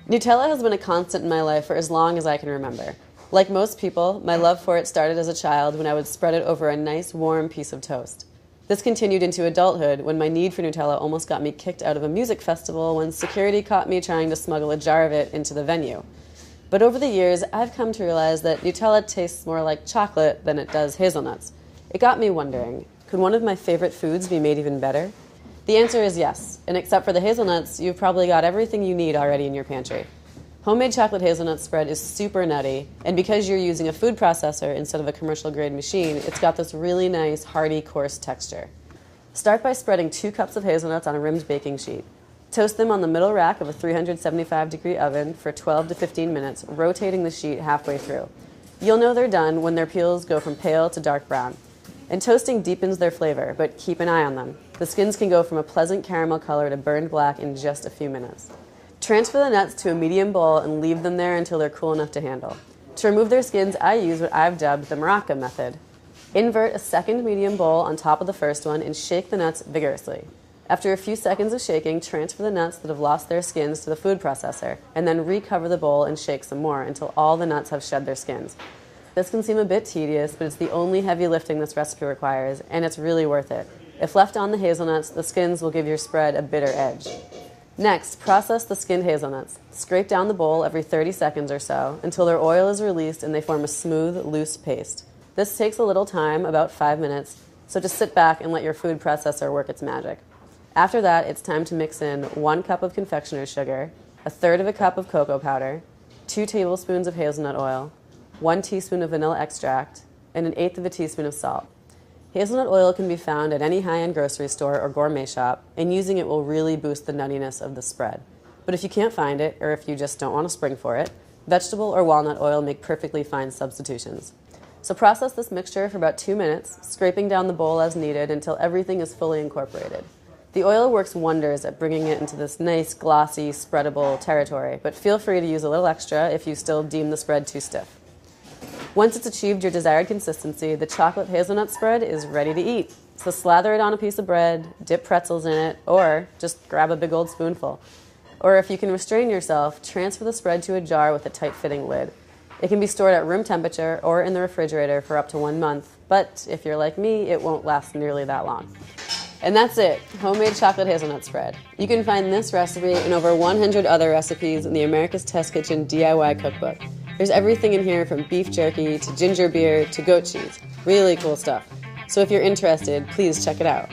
Nutella has been a constant in my life for as long as I can remember. Like most people, my love for it started as a child when I would spread it over a nice warm piece of toast. This continued into adulthood when my need for Nutella almost got me kicked out of a music festival when security caught me trying to smuggle a jar of it into the venue. But over the years, I've come to realize that Nutella tastes more like chocolate than it does hazelnuts. It got me wondering, could one of my favorite foods be made even better? The answer is yes, and except for the hazelnuts, you've probably got everything you need already in your pantry. Homemade chocolate hazelnut spread is super nutty, and because you're using a food processor instead of a commercial-grade machine, it's got this really nice, hearty, coarse texture. Start by spreading 2 cups of hazelnuts on a rimmed baking sheet. Toast them on the middle rack of a 375-degree oven for 12 to 15 minutes, rotating the sheet halfway through. You'll know they're done when their peels go from pale to dark brown. And toasting deepens their flavor, but keep an eye on them. The skins can go from a pleasant caramel color to burned black in just a few minutes. Transfer the nuts to a medium bowl and leave them there until they're cool enough to handle. To remove their skins, I use what I've dubbed the maraca method. Invert a second medium bowl on top of the first one and shake the nuts vigorously. After a few seconds of shaking, transfer the nuts that have lost their skins to the food processor, and then recover the bowl and shake some more until all the nuts have shed their skins. This can seem a bit tedious, but it's the only heavy lifting this recipe requires, and it's really worth it. If left on the hazelnuts, the skins will give your spread a bitter edge. Next, process the skinned hazelnuts. Scrape down the bowl every 30 seconds or so until their oil is released and they form a smooth, loose paste. This takes a little time, about 5 minutes, so just sit back and let your food processor work its magic. After that, it's time to mix in 1 cup of confectioner's sugar, 1/3 cup of cocoa powder, 2 tablespoons of hazelnut oil, 1 teaspoon of vanilla extract, and 1/8 teaspoon of salt. Hazelnut oil can be found at any high-end grocery store or gourmet shop, and using it will really boost the nuttiness of the spread. But if you can't find it, or if you just don't want to spring for it, vegetable or walnut oil make perfectly fine substitutions. So process this mixture for about 2 minutes, scraping down the bowl as needed until everything is fully incorporated. The oil works wonders at bringing it into this nice, glossy, spreadable territory, but feel free to use a little extra if you still deem the spread too stiff. Once it's achieved your desired consistency, the chocolate hazelnut spread is ready to eat. So slather it on a piece of bread, dip pretzels in it, or just grab a big old spoonful. Or if you can restrain yourself, transfer the spread to a jar with a tight-fitting lid. It can be stored at room temperature or in the refrigerator for up to 1 month, but if you're like me, it won't last nearly that long. And that's it, homemade chocolate hazelnut spread. You can find this recipe and over 100 other recipes in the America's Test Kitchen DIY cookbook. There's everything in here from beef jerky to ginger beer to goat cheese. Really cool stuff. So if you're interested, please check it out.